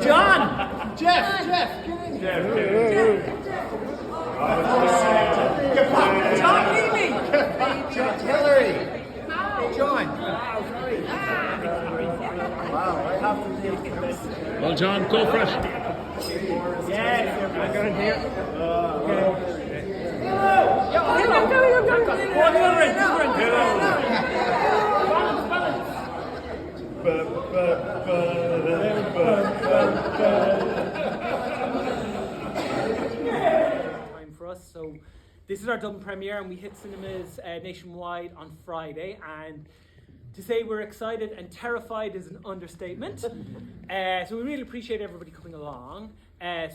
John! Jeff, get in. John Healy! John Hillary! John! Wow, I have to take this. Well, John, go for it. Yes, I'm going here. Time for us. So this is our Dublin premiere, and we hit cinemas nationwide on Friday. And to say we're excited and terrified is an understatement. So we really appreciate everybody coming along.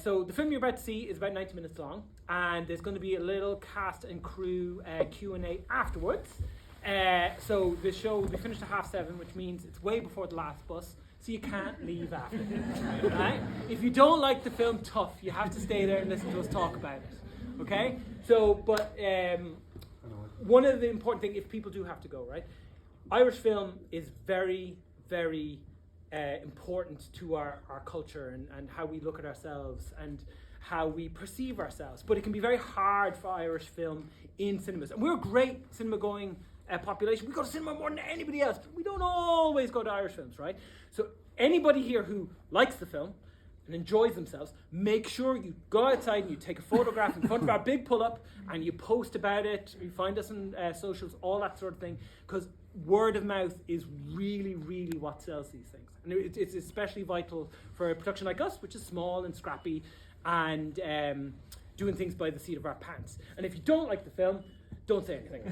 So the film you're about to see is about 90 minutes long, and there's going to be a little cast and crew Q&A afterwards. So the show will be finished at 7:30, which means it's way before the last bus, so you can't leave after. Right? If you don't like the film, tough. You have to stay there and listen to us talk about it. Okay? So, but one of the important things, if people do have to go, right? Irish film is very, very important to our culture and how we look at ourselves and how we perceive ourselves. But it can be very hard for Irish film in cinemas. And we're a great cinema-going population. We go to cinema more than anybody else, but we don't always go to Irish films, right? So anybody here who likes the film and enjoys themselves, make sure you go outside and you take a photograph in front of our big pull-up and you post about it. You find us on socials, all that sort of thing, because word of mouth is really, really what sells these things. And it's especially vital for a production like us, which is small and scrappy and doing things by the seat of our pants. And if you don't like the film, don't say anything.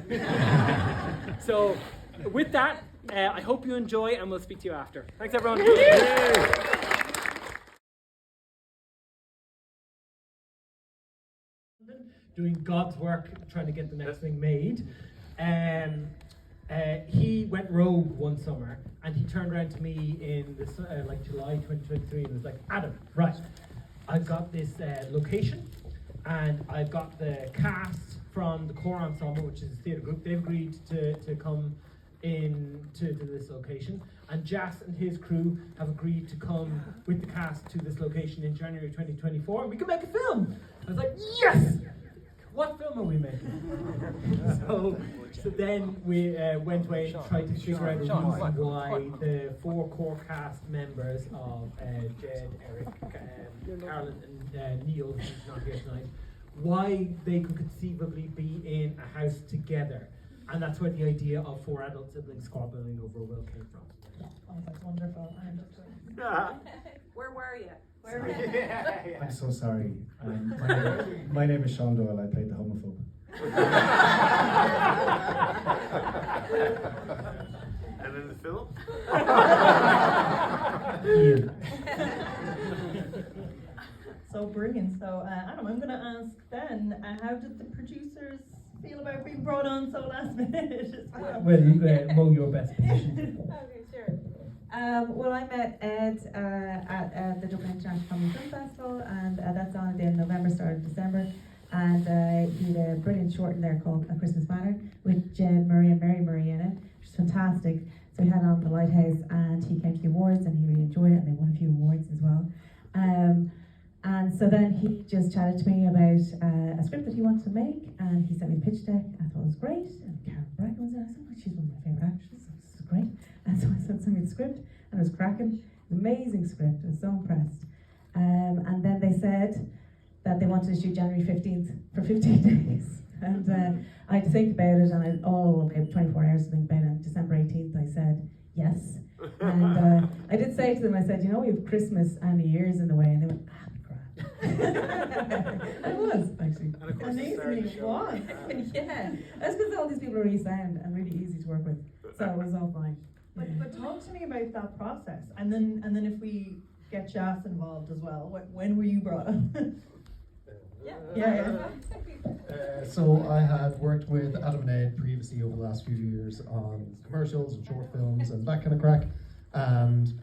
So with that, I hope you enjoy, and we'll speak to you after. Thanks, everyone. Doing God's work, trying to get the next thing made. He went rogue one summer, and he turned around to me in this July 2023 and was like, Adam, right, I've got this location, and I've got the cast from the core ensemble, which is a theatre group. They've agreed to come in to this location, and Jas and his crew have agreed to come with the cast to this location in January 2024, and we can make a film. I was like, yes! What film are we making? so then we went away and tried to figure out a reason why the 4 core cast members of Jed, Eric, Carolyn and Neil, who's not here tonight, why they could conceivably be in a house together. And that's where the idea of 4 adult siblings squabbling over a will came from. Oh, that's wonderful. Where were you? I'm so sorry. My name is Sean Doyle. I played the homophobe. And in the film? Ian. So brilliant. So Adam, I'm going to ask then, how did the producers feel about being brought on so last minute? Well, Mo, your best position. Okay, sure. Well, I met Ed at the Dublin International Comedy Film Festival, and that's on at the end of November, start of December. And he had a brilliant short in there called A Christmas Banner with Jen Murray and Mary Murray in it, which is fantastic. So we had it on the Lighthouse, and he came to the awards, and he really enjoyed it, and they won a few awards as well. And so then he just chatted to me about a script that he wanted to make, and he sent me a pitch deck. I thought it was great, and Karen Bracken was in it. I said, well, she's one of my favourite actresses, so this is great. And so I sent me the script, and it was cracking. It was an amazing script. I was so impressed. And then they said that they wanted to shoot January 15th for 15 days. And I had to think about it, and I about 24 hours to think about it. And December 18th, I said yes. And I did say to them, I said, you know, we have Christmas and New Year's in the way, and they went, and it was actually Amazing, it was. Yeah, that's because all these people are really sound and really easy to work with, so it was all fine. But talk to me about that process, and then if we get Jas involved as well, when were you brought on? Yeah. So I had worked with Adam and Ed previously over the last few years on commercials and short films and that kind of crack. And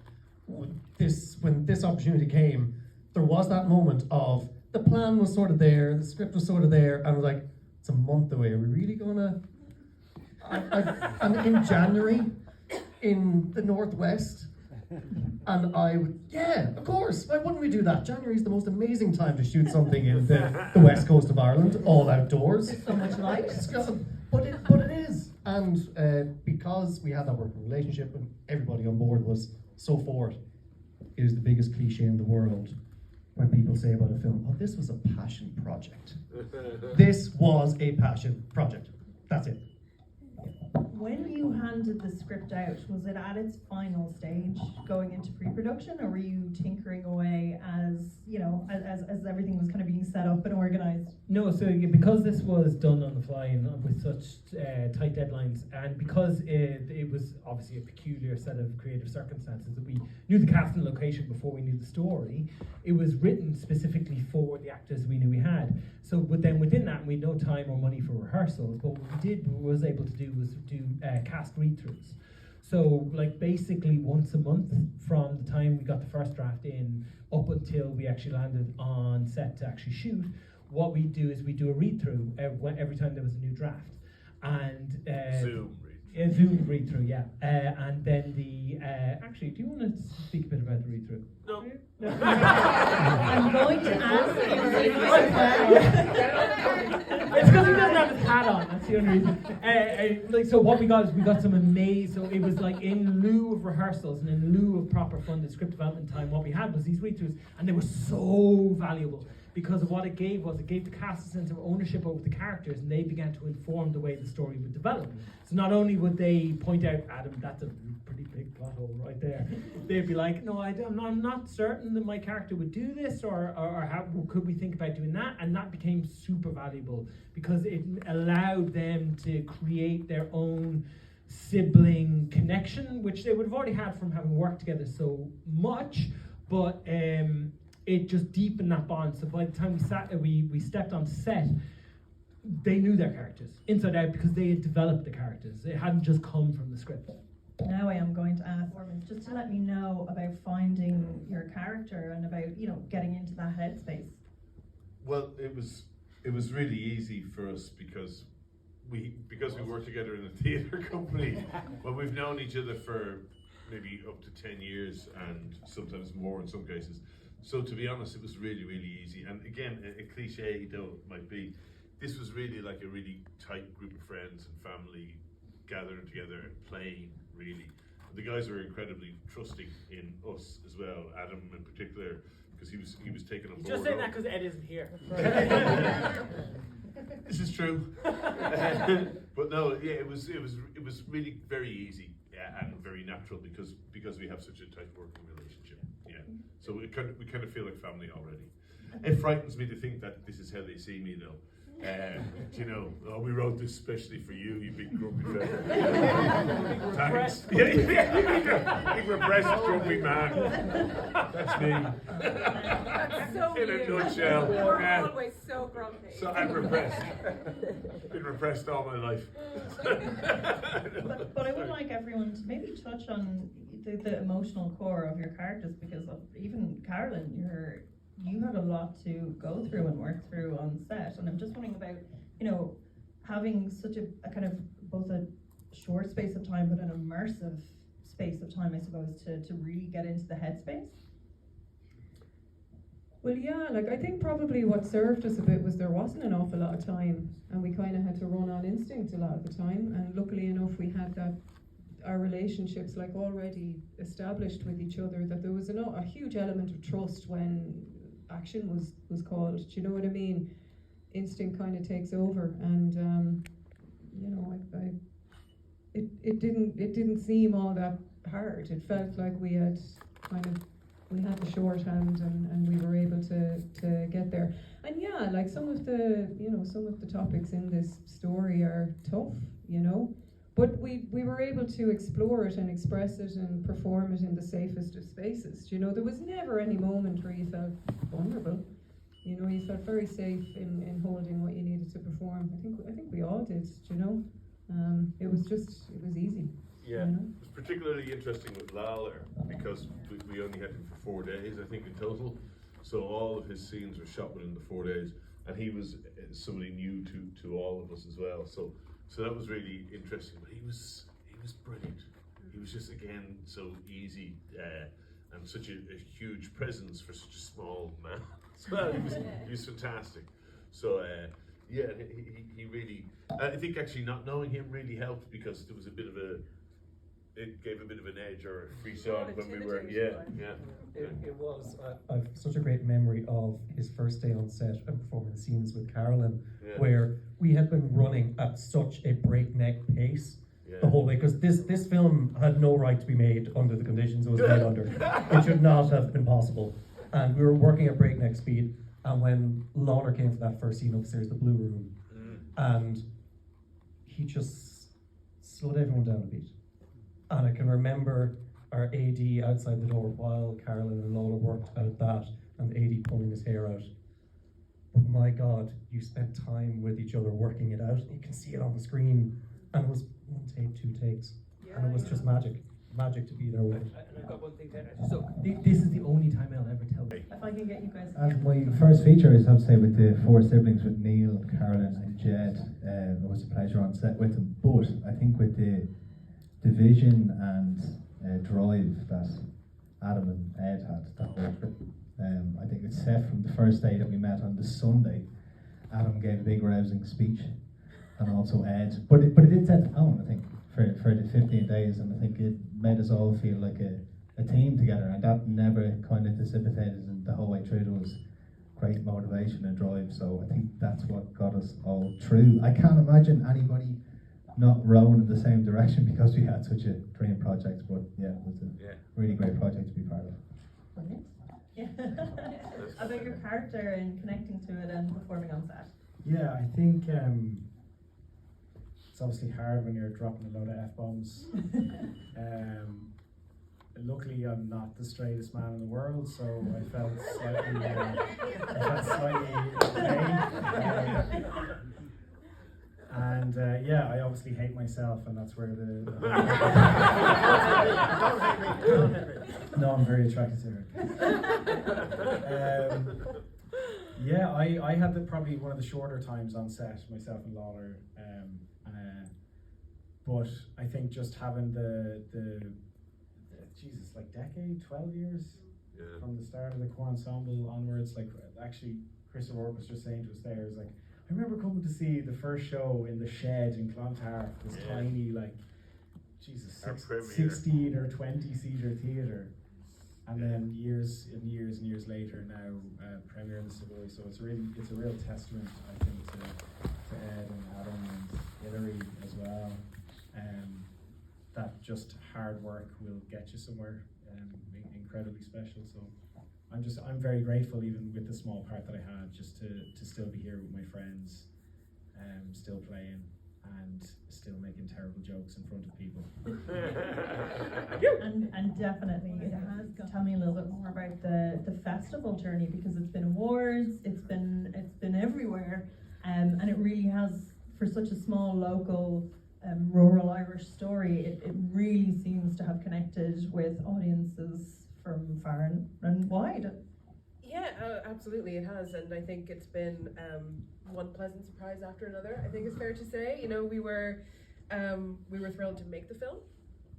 when this opportunity came, there was that moment of the plan was sort of there, the script was sort of there, and I was like, it's a month away. Are we really gonna? I'm in January in the Northwest And I would, yeah, of course, why wouldn't we do that? January is the most amazing time to shoot something in the west coast of Ireland, all outdoors. There's so much light. But it is. And because we had that working relationship and everybody on board was so for it, it is the biggest cliche in the world when people say about a film, oh, this was a passion project. This was a passion project. That's it. When you handed the script out, was it at its final stage going into pre-production, or were you tinkering away as, you know, as everything was kind of being set up and organized? No, so because this was done on the fly and with such tight deadlines, and because it was obviously a peculiar set of creative circumstances that we knew the cast and location before we knew the story, it was written specifically for the actors we knew we had. So then within that, we had no time or money for rehearsals, but what we was able to do was do cast read-throughs. So like basically once a month from the time we got the first draft in up until we actually landed on set to actually shoot, what we do is we do a read-through every time there was a new draft. And Zoom read. Zoom read-through, yeah. And then actually, do you want to speak a bit about the read-through? No. I'm going to ask It's because he doesn't have his hat on, that's the only reason. So what we got is we got some amazing, so it was like in lieu of rehearsals and in lieu of proper funded script development time, what we had was these read-throughs, and they were so valuable. Because of what it gave the cast a sense of ownership over the characters, and they began to inform the way the story would develop. So not only would they point out, Adam, that's a pretty big plot hole right there. They'd be like, no, I'm not certain that my character would do this, or how could we think about doing that? And that became super valuable because it allowed them to create their own sibling connection, which they would have already had from having worked together so much, but it just deepened that bond. So by the time we stepped on set, they knew their characters inside out because they had developed the characters. It hadn't just come from the script. Now I am going to ask Ormond just to let me know about finding your character and about, you know, getting into that headspace. Well, it was really easy for us because we work together in a theatre company. Well, we've known each other for maybe up to 10 years and sometimes more in some cases. So to be honest, it was really, really easy. And again, a cliche though it might be, this was really like a really tight group of friends and family gathering together and playing, really. The guys were incredibly trusting in us as well, Adam in particular, because he was taking on board. Just saying that because Ed isn't here. This is true. But no, yeah, it was really very easy, yeah, and very natural because we have such a tight working relationship. Yeah. So we kind of feel like family already. It frightens me to think that this is how they see me though. You know, oh, we wrote this specially for you, you big grumpy fella. Thanks. Big repressed grumpy man. That's me. That's so In a weird. nutshell. We're Yeah. always so grumpy. So I'm repressed. Been repressed all my life. But I would like everyone to maybe touch on the emotional core of your characters, because of, even Carolyn, you had a lot to go through and work through on set, and I'm just wondering about, you know, having such a kind of both a short space of time but an immersive space of time, I suppose, to really get into the headspace. Well, yeah, like I think probably what served us a bit was there wasn't an awful lot of time, and we kind of had to run on instinct a lot of the time. And luckily enough, we had our relationships like already established with each other, that there was a huge element of trust when action was called. Do you know what I mean? Instinct kind of takes over, and you know, it didn't seem all that hard. It felt like we had the shorthand, and we were able to get there. And yeah, like some of the topics in this story are tough, you know, but we were able to explore it and express it and perform it in the safest of spaces. You know, there was never any moment where you felt vulnerable. You know, you felt very safe in holding what you needed to perform. I think we all did. You know, it was easy. Yeah, you know? it was particularly interesting with Lawler because we only had him for 4 days, I think, in total. So all of his scenes were shot within the 4 days, and he was somebody new to all of us as well. So that was really interesting. But he was brilliant. he was just again so easy and such a huge presence for such a small man as well. He was fantastic. So yeah, he really. I think actually not knowing him really helped because there was a bit of a. It gave a bit of an edge or a free song when we were. It was. I've such a great memory of his first day on set and performing the scenes with Carolyn, where we had been running at such a breakneck pace the whole way, because this film had no right to be made under the conditions it was made under. It should not have been possible, and we were working at breakneck speed. And when Lawler came for that first scene upstairs, the Blue Room, and he just slowed everyone down a bit. And I can remember our AD outside the door while Carolyn and Lola worked out that, and the AD pulling his hair out. But my God, you spent time with each other working it out. You can see it on the screen. And it was 1 take, 2 takes. And it was just magic. Magic to be there with it. And I've got one thing to add. So, This is the only time I'll ever tell you. If I can get you guys. As my first feature, I just have to say, with the 4 siblings, with Neil, Carolyn and Jed, it was a pleasure on set with them. But I think with the vision and drive that Adam and Ed had, that whole trip, I think it's set from the first day that we met on the Sunday. Adam gave a big rousing speech, and also Ed. But it did set the tone, I think, for the 15 days, and I think it made us all feel like a team together, and that never kind of dissipated, and the whole way through there was great motivation and drive. So I think that's what got us all through. I can't imagine anybody not rowing in the same direction because we had such a dream project. But yeah, it was a really great project to be part of. Yeah. About your character and connecting to it and performing on set. Yeah, I think it's obviously hard when you're dropping a load of F-bombs. Luckily, I'm not the straightest man in the world, so I felt slightly okay. And I obviously hate myself, and that's where the don't hate me. Don't hate me. No, I'm very attracted to her. I had probably one of the shorter times on set, myself and Lawler. But I think just having the decade, 12 years from the start of the core ensemble onwards, actually Chris O'Rourke was just saying to us there, was like, I remember coming to see the first show in the shed in Clontarf, this tiny, 16 or 20 seater theatre. And then years and years and years later now, premiere in the Savoy. So it's a real testament, I think, to Ed and Adam and Hilary as well. That just hard work will get you somewhere, incredibly special. So I'm very grateful, even with the small part that I had, just to still be here with my friends, still playing and still making terrible jokes in front of people. And definitely it has. Tell me a little bit more about the festival journey, because it's been awards, it's been everywhere, and it really has, for such a small local rural Irish story, it really seems to have connected with audiences from far and wide. Yeah, absolutely it has, and I think it's been one pleasant surprise after another. I think it's fair to say. We were thrilled to make the film,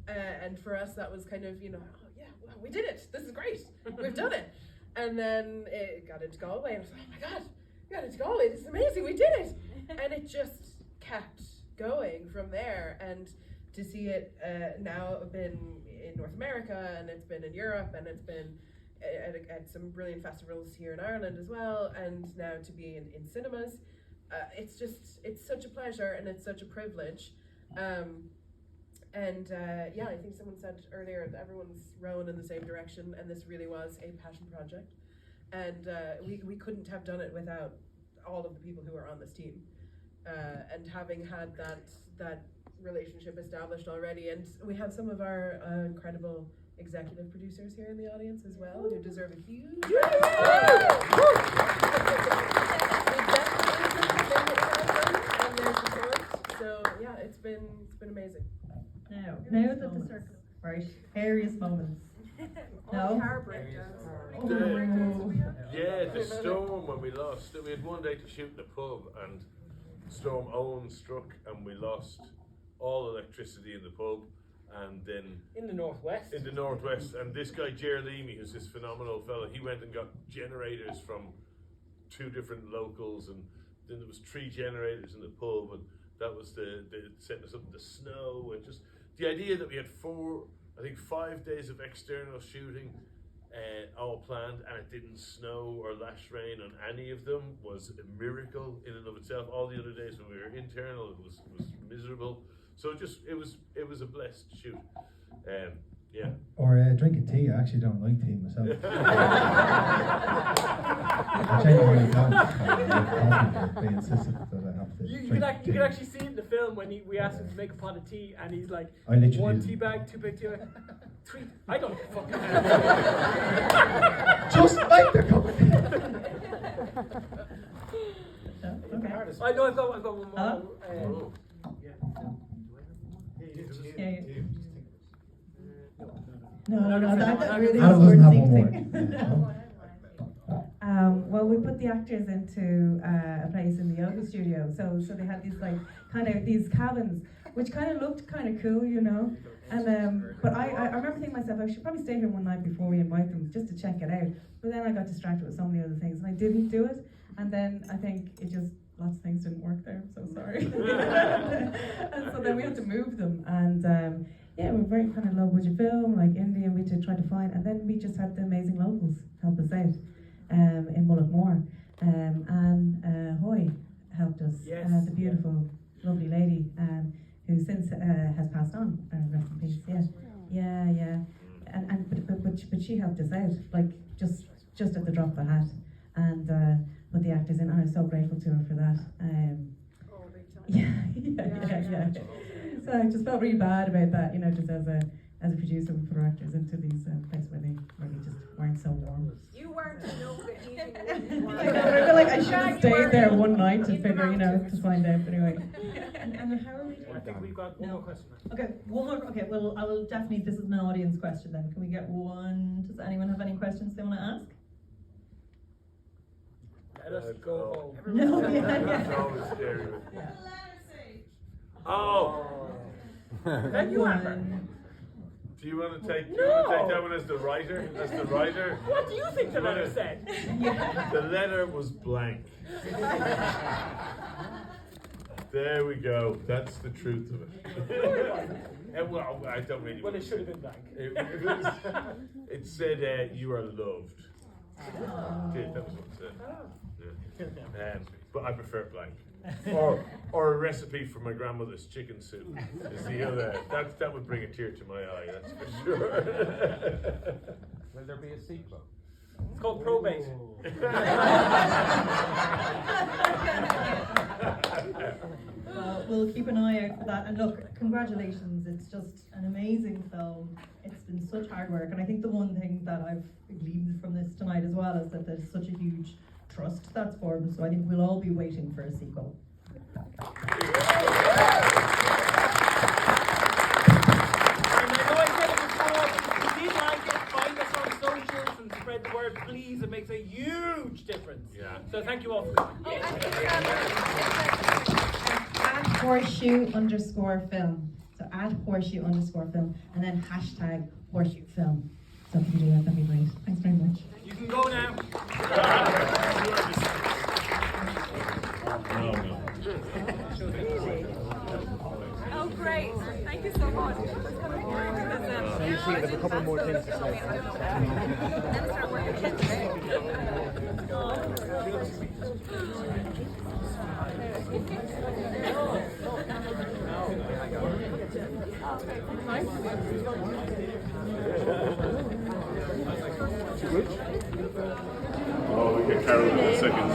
and for us that was kind of wow, we did it. This is great. We've done it. And then it got into Galway, and I was like, oh my God, we got into Galway. This is amazing. We did it, and it just kept going from there. And to see it now been in North America, and it's been in Europe, and it's been at some brilliant festivals here in Ireland as well, and now to be in cinemas, it's such a pleasure, and it's such a privilege. I think someone said earlier that everyone's rowing in the same direction, and this really was a passion project, and we couldn't have done it without all of the people who are on this team, and having had that relationship established already. And we have some of our incredible executive producers here in the audience as well, who deserve a huge and their support. So yeah, it's been amazing. Now that the circle, right, various moments. No? Car breakdown. The storm when we lost. We had one day to shoot in the pub, and storm Owen struck, and we lost all electricity in the pub. and then In the northwest. in the northwest, and this guy Ger Leamy, who's this phenomenal fellow, he went and got generators from 2 different locals, and then there was 3 generators in the pub, and that was the setting us up in the snow, and just the idea that we had 5 days of external shooting, all planned, and it didn't snow or lash rain on any of them was a miracle in and of itself. All the other days when we were internal, it was miserable. So it was a blessed shoot. Yeah. Or drinking tea. I actually don't like tea myself. I genuinely don't. They insisted that I have to You drink could tea. actually see it in the film when we asked him to make a pot of tea, and he's like, I literally 1 didn't. tea bag, 2 big tea bag, 3. I don't fucking know. Just like the company. Okay. I know I've got one more. Huh? Oh. Yeah. No, that really Adam was doesn't have one worth Well, we put the actors into a place in the yoga studio, so they had these like kind of these cabins, which kind of looked kind of cool, you know. And but I remember thinking to myself, I should probably stay here one night before we invite them, just to check it out. But then I got distracted with so many other things, and I didn't do it. And then I think lots of things didn't work there. I'm so sorry. And so then we had to move them, and yeah, we're very kind of low budget film, like India, we did try to find, and then we just had the amazing locals help us out in Mullaghmore. Anne Hoy helped us, Yes. the beautiful, lovely lady who since has passed on. Rest in peace. Yeah. But she helped us out, like just at the drop of a hat, and put the actors in. And I'm so grateful to her for that. Yeah. So I just felt really bad about that, you know, just as a producer, we put our actors into these places where they just weren't so warm. You weren't no good eating. I know, but I feel like I should have stayed there one night to figure, you know, to find out. But anyway. And how are we doing? I think we've got one more question. Okay, one more. Okay, well, I will definitely. This is an audience question then. Can we get one? Does anyone have any questions they want to ask? Let us go home. No, That's always scary. Oh, Then you answer. do you want to take No. that one as the writer? As the writer? What do you think the letter said? The letter was blank. There we go. That's the truth of it. Well, I don't really. Well, it should have been blank. It said, "You are loved." It did. That was what it said. Yeah. But I prefer blank. Or a recipe for my grandmother's chicken soup is the other. That would bring a tear to my eye. That's for sure. Will there be a sequel? It's called probate. We'll keep an eye out for that. And look, congratulations. It's just an amazing film. It's been such hard work. And I think the one thing that I've gleaned from this tonight as well is that there's such a huge trust that's formed. So I think we'll all be waiting for a sequel. Spread the word, please. It makes a huge difference. Yeah. So thank you all for coming. At Horseshoe_film. So at Horseshoe_film, and then hashtag Horseshoe film. So if you do that, that'd be great. Thanks very much. You can go now. Oh, great. Thank you so much. So you see, there's a couple more things to say. Then start working today. Oh, we get Carol in a second.